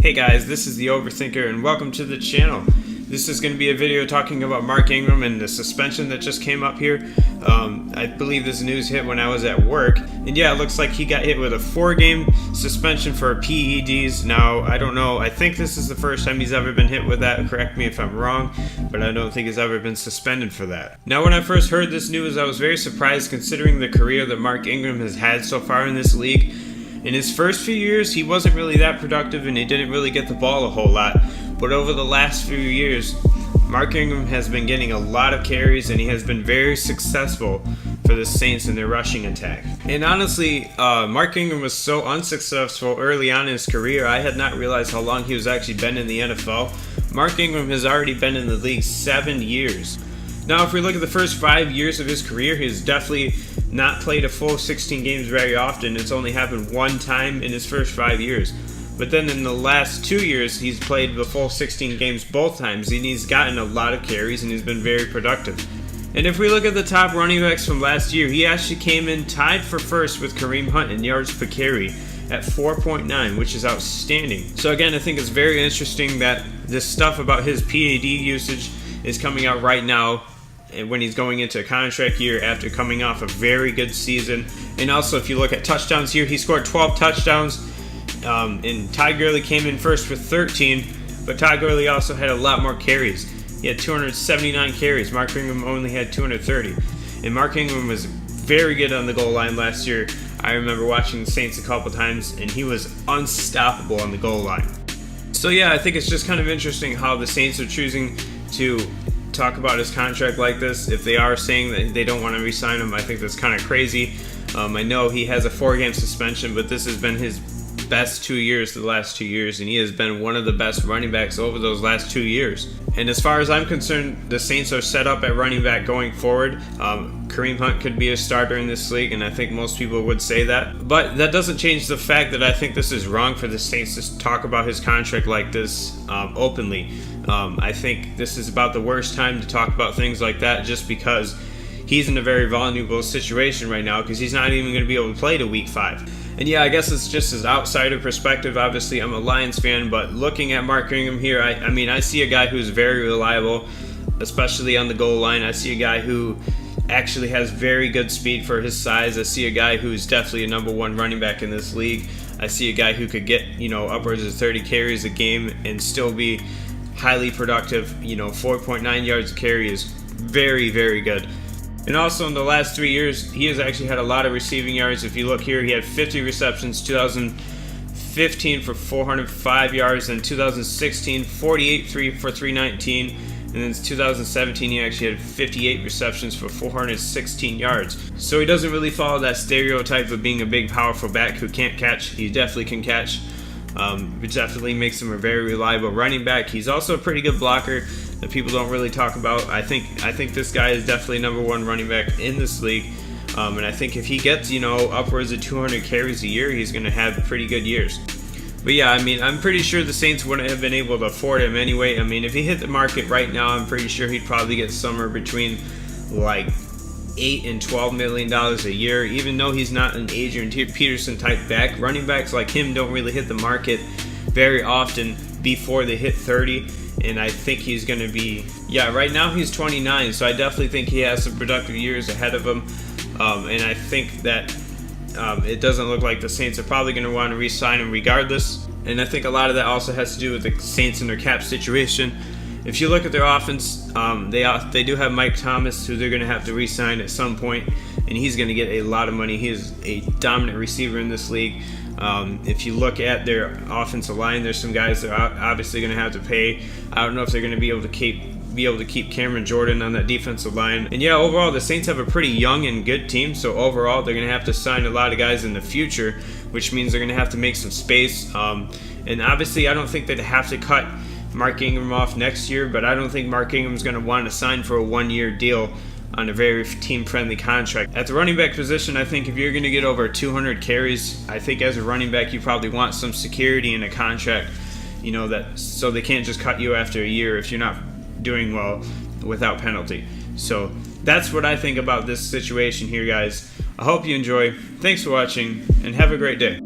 Hey guys, this is the Overthinker and welcome to the channel. This is going to be a video talking about Mark Ingram and the suspension that just came up here. I believe this news hit when I was at work. And yeah, it looks like he got hit with a 4-game suspension for PEDs. Now, I don't know, I think this is the first time he's ever been hit with that. Correct me if I'm wrong, but I don't think he's ever been suspended for that. Now, when I first heard this news, I was very surprised considering the career that Mark Ingram has had so far in this league. In his first few years, he wasn't really that productive and he didn't really get the ball a whole lot. But over the last few years, Mark Ingram has been getting a lot of carries and he has been very successful for the Saints in their rushing attack. And honestly, Mark Ingram was so unsuccessful early on in his career, I had not realized how long he was actually been in the NFL. Mark Ingram has already been in the league 7 years. Now, if we look at the first 5 years of his career, he's definitely not played a full 16 games very often. It's only happened one time in his first 5 years. But then in the last 2 years, he's played the full 16 games both times, and he's gotten a lot of carries, and he's been very productive. And if we look at the top running backs from last year, he actually came in tied for first with Kareem Hunt in yards per carry at 4.9, which is outstanding. So again, I think it's very interesting that this stuff about his PED usage is coming out right now, and when he's going into a contract year after coming off a very good season. And also, if you look at touchdowns here, he scored 12 touchdowns, and Todd Gurley came in first with 13, but Todd Gurley also had a lot more carries. He had 279 carries. Mark Ingram only had 230. And Mark Ingram was very good on the goal line last year. I remember watching the Saints a couple times, and he was unstoppable on the goal line. So yeah, I think it's just kind of interesting how the Saints are choosing to talk about his contract like this. If they are saying that they don't want to re-sign him, I think that's kind of crazy. I know he has a 4-game suspension, but this has been his best 2 years, the last 2 years, and he has been one of the best running backs over those last 2 years. And as far as I'm concerned, the Saints are set up at running back going forward. Kareem Hunt could be a starter in this league, and I think most people would say that. But that doesn't change the fact that I think this is wrong for the Saints to talk about his contract like this openly. I think this is about the worst time to talk about things like that, just because he's in a very vulnerable situation right now, because he's not even going to be able to play to week 5. And yeah, I guess it's just his outsider perspective. Obviously, I'm a Lions fan, but looking at Mark Ingram here, I mean, I see a guy who's very reliable, especially on the goal line. I see a guy who actually has very good speed for his size. I see a guy who's definitely a #1 running back in this league. I see a guy who could get, upwards of 30 carries a game and still be highly productive. 4.9 yards a carry is very, very good. And also in the last 3 years, he has actually had a lot of receiving yards. If you look here, he had 50 receptions, 2015 for 405 yards, and 2016, 48 for 319, and then 2017, he actually had 58 receptions for 416 yards. So he doesn't really follow that stereotype of being a big, powerful back who can't catch. He definitely can catch, which definitely makes him a very reliable running back. He's also a pretty good blocker that people don't really talk about. I think this guy is definitely #1 running back in this league, and I think if he gets upwards of 200 carries a year, he's going to have pretty good years. But yeah, I mean, I'm pretty sure the Saints wouldn't have been able to afford him anyway. I mean, if he hit the market right now, I'm pretty sure he'd probably get somewhere between like $8 and $12 million a year. Even though he's not an Adrian Peterson type back, running backs like him don't really hit the market very often before they hit 30. And I think he's going to be, right now he's 29, so I definitely think he has some productive years ahead of him. And I think that it doesn't look like the Saints are probably going to want to re-sign him regardless. And I think a lot of that also has to do with the Saints and their cap situation. If you look at their offense, they do have Mike Thomas, who they're going to have to re-sign at some point, and he's going to get a lot of money. He is a dominant receiver in this league. If you look at their offensive line, there's some guys that are obviously going to have to pay. I don't know if they're going to be able to keep Cameron Jordan on that defensive line. And yeah, overall, the Saints have a pretty young and good team, so overall, they're going to have to sign a lot of guys in the future, which means they're going to have to make some space. And obviously, I don't think they'd have to cut Mark Ingram off next year, but I don't think Mark Ingram's going to want to sign for a 1-year deal on a very team-friendly contract. At the running back position, I think if you're going to get over 200 carries, I think as a running back, you probably want some security in a contract, so they can't just cut you after a year if you're not doing well without penalty. So that's what I think about this situation here, guys. I hope you enjoy. Thanks for watching, and have a great day.